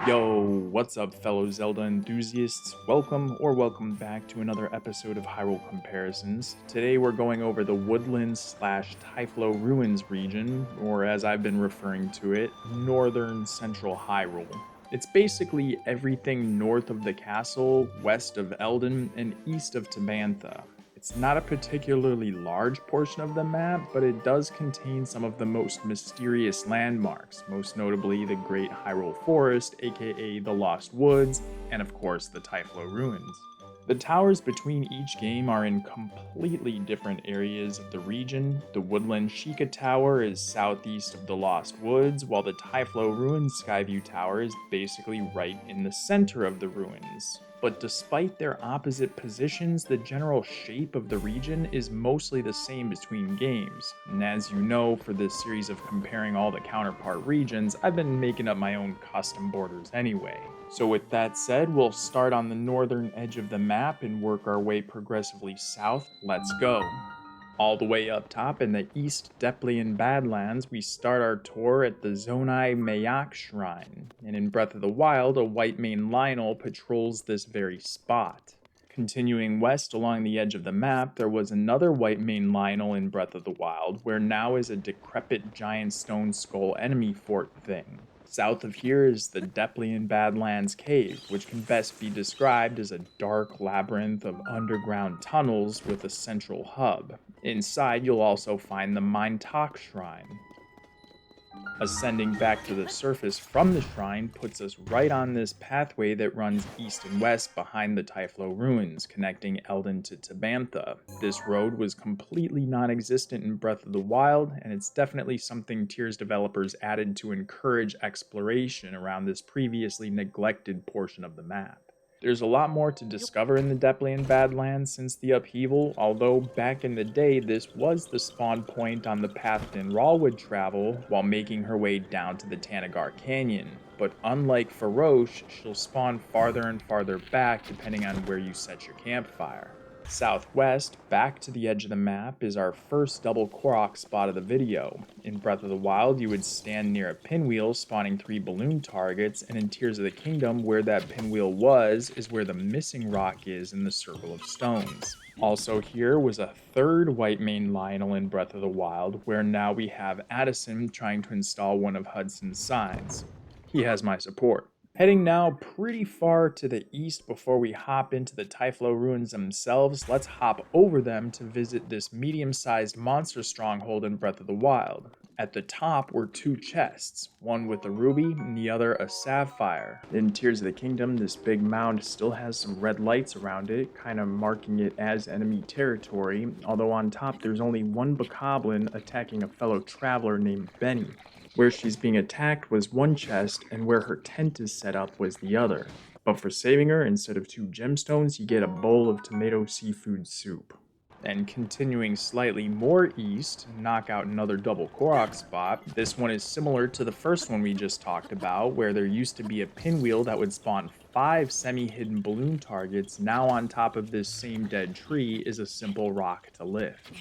Yo, what's up, fellow Zelda enthusiasts? Welcome back to another episode of Hyrule Comparisons. Today we're going over the Woodlands slash Typhlo Ruins region, or as I've been referring to it, Northern Central Hyrule. It's basically everything north of the castle, west of Eldin, and east of Tabantha. It's not a particularly large portion of the map, but it does contain some of the most mysterious landmarks, most notably the Great Hyrule Forest, aka the Lost Woods, and of course the Typhlo Ruins. The towers between each game are in completely different areas of the region. The Woodland Sheikah Tower is southeast of the Lost Woods, while the Typhlo Ruins Skyview Tower is basically right in the center of the ruins. But despite their opposite positions, the general shape of the region is mostly the same between games. And as you know, for this series of comparing all the counterpart regions, I've been making up my own custom borders anyway. So with that said, we'll start on the northern edge of the map and work our way progressively south. Let's go! All the way up top in the East Deplian Badlands, we start our tour at the Zonai Shrine, and in Breath of the Wild, a white mane Lionel patrols this very spot. Continuing west along the edge of the map, there was another white mane Lionel in Breath of the Wild, where now is a decrepit giant stone skull enemy fort thing. South of here is the Deplian Badlands Cave, which can best be described as a dark labyrinth of underground tunnels with a central hub. Inside, you'll also find the TotK Shrine. Ascending back to the surface from the shrine puts us right on this pathway that runs east and west behind the Typhlo Ruins, connecting Eldin to Tabantha. This road was completely non-existent in Breath of the Wild, and it's definitely something Tears developers added to encourage exploration around this previously neglected portion of the map. There's a lot more to discover in the Deplian Badlands since the Upheaval, although back in the day this was the spawn point on the path Dinral would travel while making her way down to the Tanagar Canyon. But unlike Farosh, she'll spawn farther and farther back depending on where you set your campfire. Southwest, back to the edge of the map, is our first double Korok spot of the video. In Breath of the Wild, you would stand near a pinwheel spawning 3 balloon targets, and in Tears of the Kingdom, where that pinwheel was, is where the missing rock is in the Circle of Stones. Also here was a third white mane Lionel in Breath of the Wild, where now we have Addison trying to install one of Hudson's signs. He has my support. Heading now pretty far to the east before we hop into the Typhlo Ruins themselves, let's hop over them to visit this medium-sized monster stronghold in Breath of the Wild. At the top were 2 chests, one with a ruby and the other a sapphire. In Tears of the Kingdom, this big mound still has some red lights around it, kind of marking it as enemy territory, although on top there's only one bokoblin attacking a fellow traveler named Benny. Where she's being attacked was one chest, and where her tent is set up was the other. But for saving her, instead of 2 gemstones, you get a bowl of tomato seafood soup. And continuing slightly more east, knock out another double Korok spot. This one is similar to the first one we just talked about, where there used to be a pinwheel that would spawn 5 semi-hidden balloon targets. Now on top of this same dead tree is a simple rock to lift.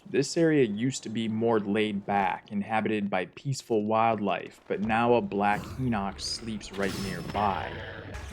This area used to be more laid back, inhabited by peaceful wildlife, but now a black Hinox sleeps right nearby.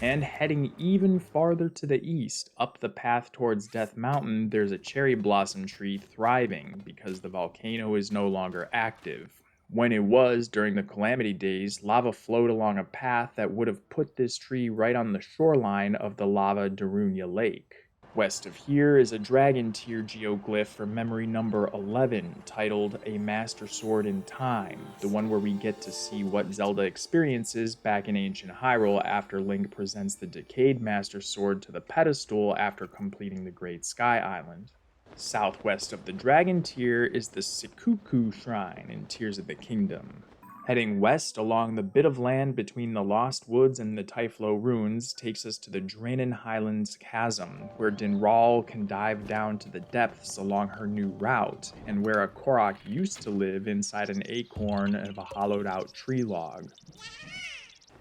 And heading even farther to the east, up the path towards Death Mountain, there's a cherry blossom tree thriving because the volcano is no longer active. When it was, during the Calamity days, lava flowed along a path that would have put this tree right on the shoreline of the lava Darunia Lake. West of here is a dragon tier geoglyph for memory number 11, titled A Master Sword in Time, the one where we get to see what Zelda experiences back in ancient Hyrule after Link presents the decayed Master Sword to the pedestal after completing the Great Sky Island. Southwest of the dragon tier is the Sikuku Shrine in Tears of the Kingdom. Heading west along the bit of land between the Lost Woods and the Typhlo Ruins takes us to the Draenen Highlands Chasm, where Dinral can dive down to the depths along her new route, and where a Korok used to live inside an acorn of a hollowed out tree log.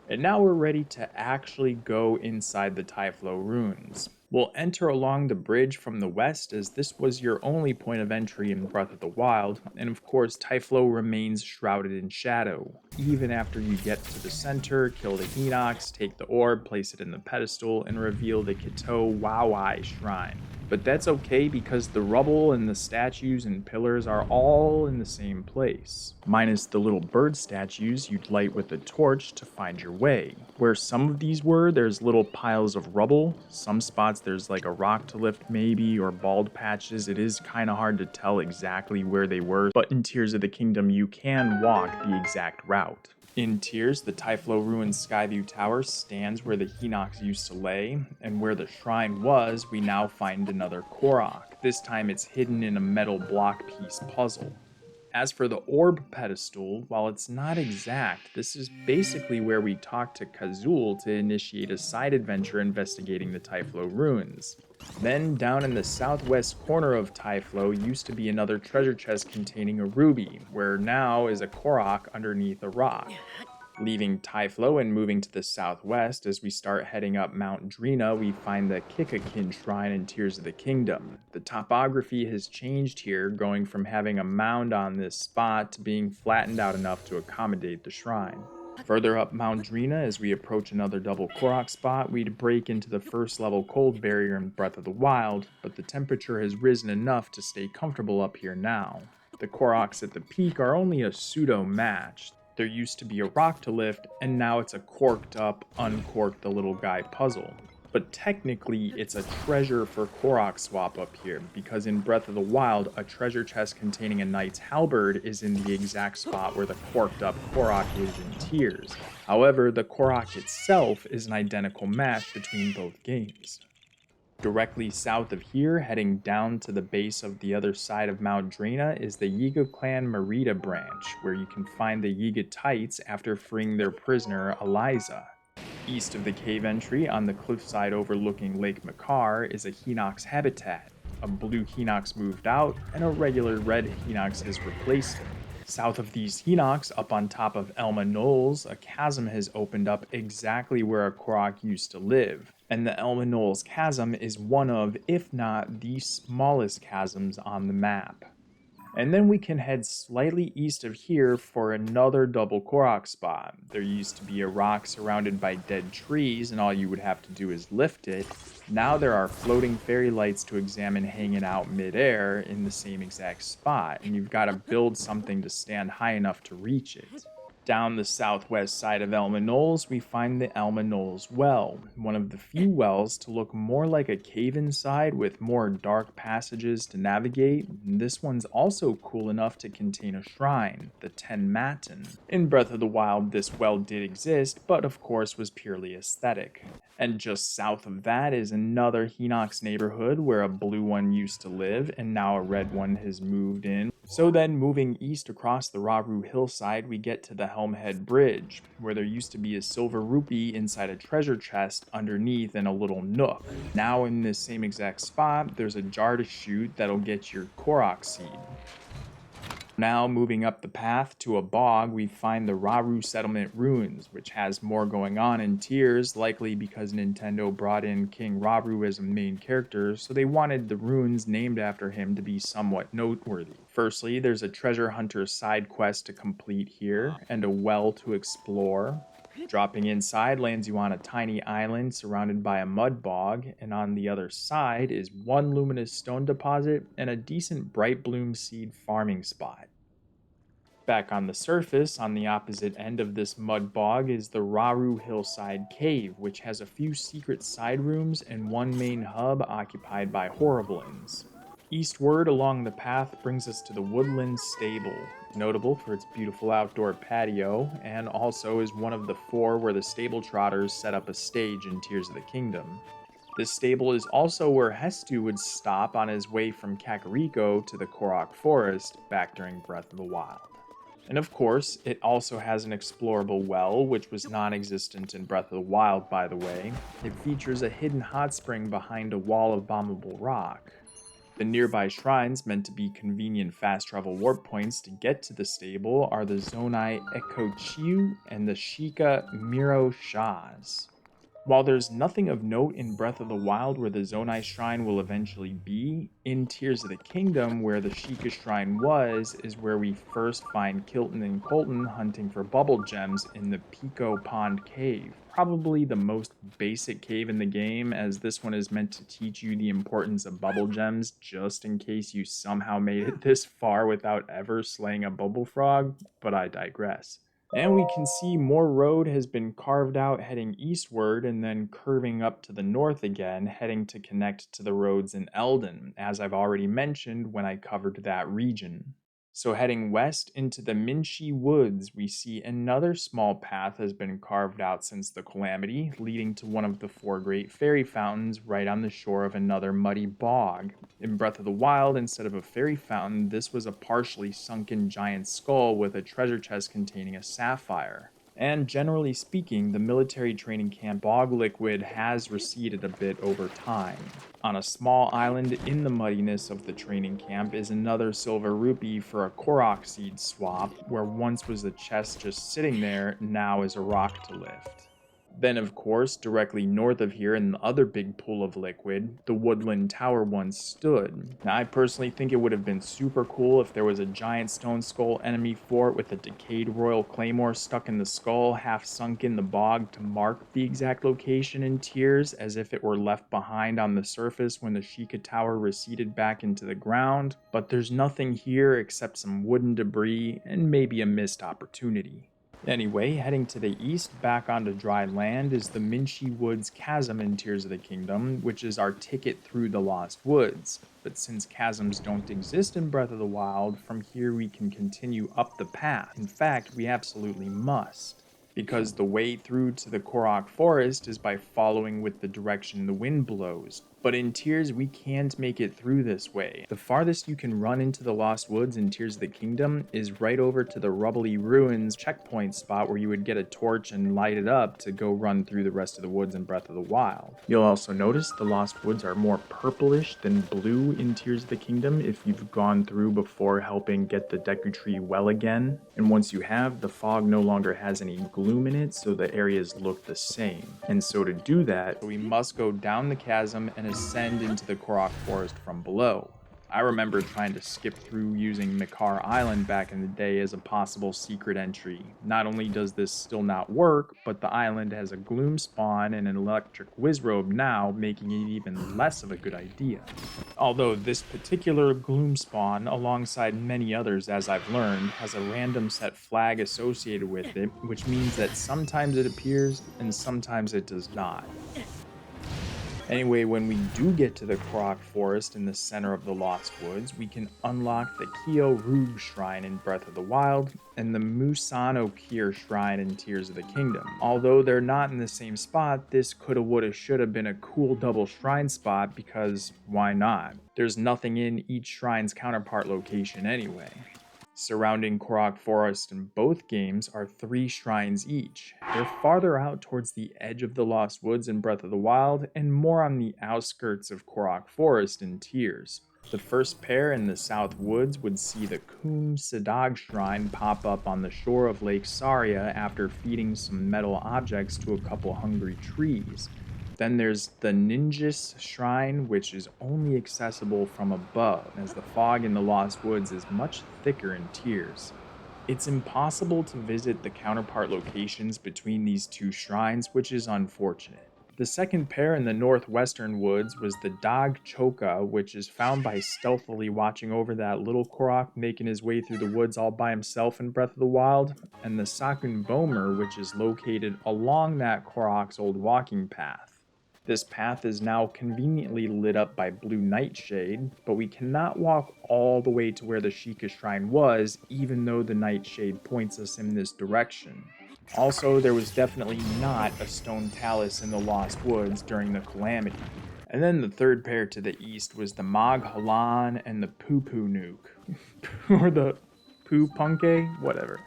And now we're ready to actually go inside the Typhlo Ruins. We'll enter along the bridge from the west, as this was your only point of entry in Breath of the Wild, and of course Typhlo remains shrouded in shadow. Even after you get to the center, kill the Hinox, take the orb, place it in the pedestal, and reveal the Kito Wawai Shrine. But that's okay, because the rubble and the statues and pillars are all in the same place, minus the little bird statues you'd light with a torch to find your way. Where some of these were, there's little piles of rubble. Some spots there's like a rock to lift maybe, or bald patches. It is kind of hard to tell exactly where they were, but in Tears of the Kingdom you can walk the exact route. In Tears, the Typhlo Ruins Skyview Tower stands where the Hinox used to lay, and where the shrine was, we now find another Korok. This time it's hidden in a metal block piece puzzle. As for the orb pedestal, while it's not exact, this is basically where we talk to Kazul to initiate a side adventure investigating the Typhlo Ruins. Then, down in the southwest corner of Typhlo used to be another treasure chest containing a ruby, where now is a Korok underneath a rock. Leaving Typhlo and moving to the southwest, as we start heading up Mount Drina, we find the Kikakin Shrine in Tears of the Kingdom. The topography has changed here, going from having a mound on this spot to being flattened out enough to accommodate the shrine. Further up Mount Drina, as we approach another double Korok spot, we'd break into the first level cold barrier in Breath of the Wild, but the temperature has risen enough to stay comfortable up here now. The Koroks at the peak are only a pseudo match. There used to be a rock to lift, and now it's a corked up, uncork the little guy puzzle. But technically, it's a treasure for Korok swap up here, because in Breath of the Wild, a treasure chest containing a knight's halberd is in the exact spot where the corked up Korok is in Tears. However, the Korok itself is an identical match between both games. Directly south of here, heading down to the base of the other side of Mount Drina, is the Yiga clan Merida branch, where you can find the Yiga Tights after freeing their prisoner, Eliza. East of the cave entry, on the cliffside overlooking Lake Makar, is a Hinox habitat. A blue Hinox moved out, and a regular red Hinox has replaced it. South of these Hinox, up on top of Elma Knolls, a chasm has opened up exactly where a Korok used to live. And the Elma Knolls chasm is one of, if not the smallest chasms on the map. And then we can head slightly east of here for another double Korok spot. There used to be a rock surrounded by dead trees, and all you would have to do is lift it. Now there are floating fairy lights to examine hanging out midair in the same exact spot, and you've got to build something to stand high enough to reach it. Down the southwest side of Elma Knolls, we find the Elma Knolls Well, one of the few wells to look more like a cave inside with more dark passages to navigate. This one's also cool enough to contain a shrine, the Ten Matin. In Breath of the Wild, this well did exist, but of course was purely aesthetic. And just south of that is another Hinox neighborhood where a blue one used to live, and now a red one has moved in. So then, moving east across the Rauru Hillside, we get to the Helmhead Bridge, where there used to be a silver rupee inside a treasure chest underneath in a little nook. Now in this same exact spot, there's a jar to shoot that'll get your Korok seed. Now, moving up the path to a bog, we find the Rauru Settlement Ruins, which has more going on in Tears, likely because Nintendo brought in King Rauru as a main character, so they wanted the ruins named after him to be somewhat noteworthy. Firstly, there's a treasure hunter side quest to complete here, and a well to explore. Dropping inside lands you on a tiny island surrounded by a mud bog, and on the other side is one luminous stone deposit and a decent bright bloom seed farming spot. Back on the surface, on the opposite end of this mud bog, is the Rauru Hillside Cave, which has a few secret side rooms and one main hub occupied by Horriblins. Eastward along the path brings us to the Woodland Stable, notable for its beautiful outdoor patio, and also is one of the 4 where the stable trotters set up a stage in Tears of the Kingdom. This stable is also where Hestu would stop on his way from Kakariko to the Korok Forest back during Breath of the Wild. And of course, it also has an explorable well, which was non-existent in Breath of the Wild, by the way. It features a hidden hot spring behind a wall of bombable rock. The nearby shrines, meant to be convenient fast travel warp points to get to the stable, are the Zonai Ekochiu and the Shika Miro Shas. While there's nothing of note in Breath of the Wild where the Zonai Shrine will eventually be, in Tears of the Kingdom, where the Sheikah Shrine was, is where we first find Kilton and Colton hunting for bubble gems in the Pico Pond Cave. Probably the most basic cave in the game, as this one is meant to teach you the importance of bubble gems, just in case you somehow made it this far without ever slaying a bubble frog, but I digress. And we can see more road has been carved out heading eastward and then curving up to the north again, heading to connect to the roads in Eldon, as I've already mentioned when I covered that region. So heading west into the Minshi Woods, we see another small path has been carved out since the Calamity, leading to one of the 4 great fairy fountains right on the shore of another muddy bog. In Breath of the Wild, instead of a fairy fountain, this was a partially sunken giant skull with a treasure chest containing a sapphire. And generally speaking, the military training camp bog liquid has receded a bit over time. On a small island in the muddiness of the training camp is another silver rupee for a korok seed swap, where once was a chest just sitting there, now is a rock to lift. Then, of course, directly north of here in the other big pool of liquid, the Woodland Tower once stood. Now, I personally think it would have been super cool if there was a giant stone skull enemy fort with a decayed royal claymore stuck in the skull, half sunk in the bog to mark the exact location in Tears, as if it were left behind on the surface when the Sheikah Tower receded back into the ground. But there's nothing here except some wooden debris and maybe a missed opportunity. Anyway, heading to the east back onto dry land is the Minshi Woods chasm in Tears of the Kingdom, which is our ticket through the Lost Woods. But since chasms don't exist in Breath of the Wild, from here we can continue up the path. In fact, we absolutely must, because the way through to the Korok Forest is by following with the direction the wind blows. But in Tears, we can't make it through this way. The farthest you can run into the Lost Woods in Tears of the Kingdom is right over to the Rubbly Ruins checkpoint spot where you would get a torch and light it up to go run through the rest of the woods in Breath of the Wild. You'll also notice the Lost Woods are more purplish than blue in Tears of the Kingdom if you've gone through before helping get the Deku Tree well again. And once you have, the fog no longer has any gloom in it, so the areas look the same. And so to do that, we must go down the chasm and ascend into the Korok Forest from below. I remember trying to skip through using Makar Island back in the day as a possible secret entry. Not only does this still not work, but the island has a gloom spawn and an electric wizrobe now, making it even less of a good idea. Although this particular gloom spawn, alongside many others as I've learned, has a random set flag associated with it, which means that sometimes it appears and sometimes it does not. Anyway, when we do get to the Korok Forest in the center of the Lost Woods, we can unlock the Kyo Rug Shrine in Breath of the Wild and the Musano Kier Shrine in Tears of the Kingdom. Although they're not in the same spot, this coulda, woulda, shoulda been a cool double shrine spot because why not? There's nothing in each shrine's counterpart location anyway. Surrounding Korok Forest in both games are 3 shrines each. They're farther out towards the edge of the Lost Woods in Breath of the Wild, and more on the outskirts of Korok Forest in Tears. The first pair in the South Woods would see the Kun Sadag Shrine pop up on the shore of Lake Saria after feeding some metal objects to a couple hungry trees. Then there's the Ninjas Shrine, which is only accessible from above, as the fog in the Lost Woods is much thicker in Tears. It's impossible to visit the counterpart locations between these 2 shrines, which is unfortunate. The second pair in the northwestern woods was the Dag Choka, which is found by stealthily watching over that little Korok making his way through the woods all by himself in Breath of the Wild, and the Sakun Bomer, which is located along that Korok's old walking path. This path is now conveniently lit up by blue nightshade, but we cannot walk all the way to where the Sheikah Shrine was, even though the nightshade points us in this direction. Also, there was definitely not a stone talus in the Lost Woods during the Calamity. And then the third pair to the east was the Mag Halan and the Poo Poo Nuke. Or the Poo Punke? Whatever.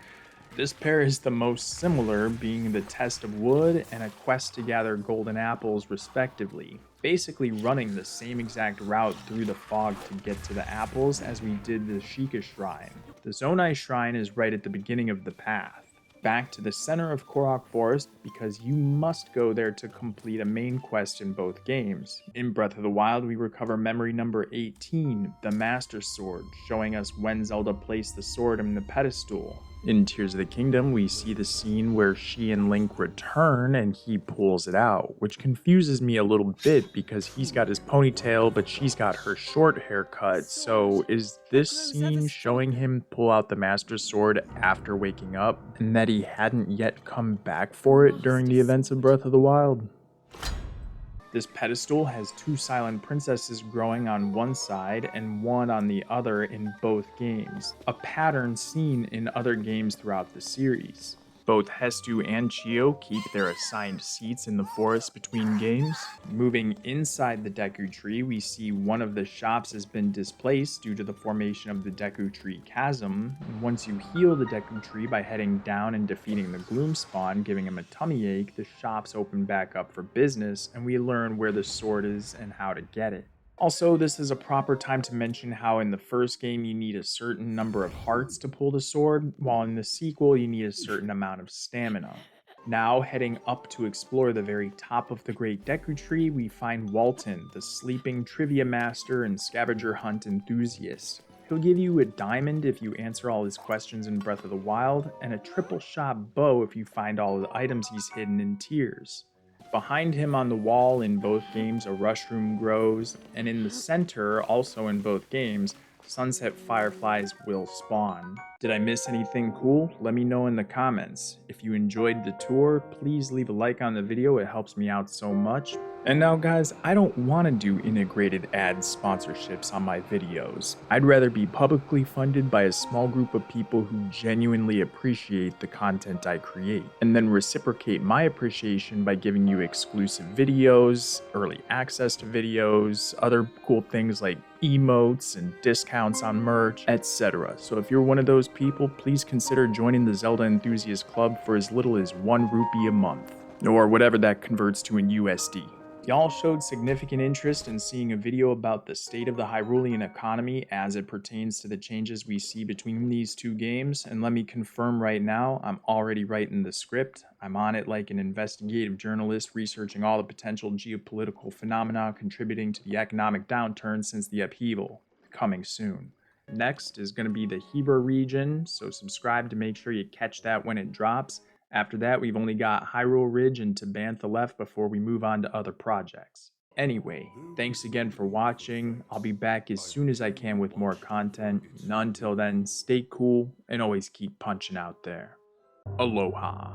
This pair is the most similar, being the Test of Wood and a quest to gather golden apples respectively, basically running the same exact route through the fog to get to the apples as we did the Sheikah Shrine. The Zonai Shrine is right at the beginning of the path. back to the center of Korok Forest because you must go there to complete a main quest in both games. In Breath of the Wild, we recover memory number 18, the Master Sword, showing us when Zelda placed the sword in the pedestal. In Tears of the Kingdom, we see the scene where she and Link return and he pulls it out, which confuses me a little bit because he's got his ponytail but she's got her short haircut. So is this scene showing him pull out the Master Sword after waking up and that he hadn't yet come back for it during the events of Breath of the Wild? This pedestal has two silent princesses growing on one side and one on the other in both games, a pattern seen in other games throughout the series. Both Hestu and Chio keep their assigned seats in the forest between games. Moving inside the Deku Tree, we see one of the shops has been displaced due to the formation of the Deku Tree Chasm. And once you heal the Deku Tree by heading down and defeating the Gloom Spawn, giving him a tummy ache, the shops open back up for business, and we learn where the sword is and how to get it. Also, this is a proper time to mention how in the first game you need a certain number of hearts to pull the sword, while in the sequel you need a certain amount of stamina. Now, heading up to explore the very top of the Great Deku Tree, we find Walton, the sleeping trivia master and scavenger hunt enthusiast. He'll give you a diamond if you answer all his questions in Breath of the Wild, and a triple shot bow if you find all the items he's hidden in Tears. Behind him on the wall in both games, a rushroom grows, and in the center, also in both games, sunset fireflies will spawn. Did I miss anything cool? Let me know in the comments. If you enjoyed the tour, please leave a like on the video, it helps me out so much. And now guys, I don't want to do integrated ad sponsorships on my videos. I'd rather be publicly funded by a small group of people who genuinely appreciate the content I create, and then reciprocate my appreciation by giving you exclusive videos, early access to videos, other cool things like emotes and discounts on merch, etc. So if you're one of those people, please consider joining the Zelda Enthusiast Club for as little as 1 rupee a month, or whatever that converts to in USD. Y'all showed significant interest in seeing a video about the state of the Hyrulean economy as it pertains to the changes we see between these two games, and let me confirm right now, I'm already writing the script. I'm on it like an investigative journalist researching all the potential geopolitical phenomena contributing to the economic downturn since the Upheaval. Coming soon. Next is going to be the Hebra region, so subscribe to make sure you catch that when it drops. After that, we've only got Hyrule Ridge and Tabantha left before we move on to other projects. Anyway, thanks again for watching. I'll be back as soon as I can with more content. And until then, stay cool and always keep punching out there. Aloha.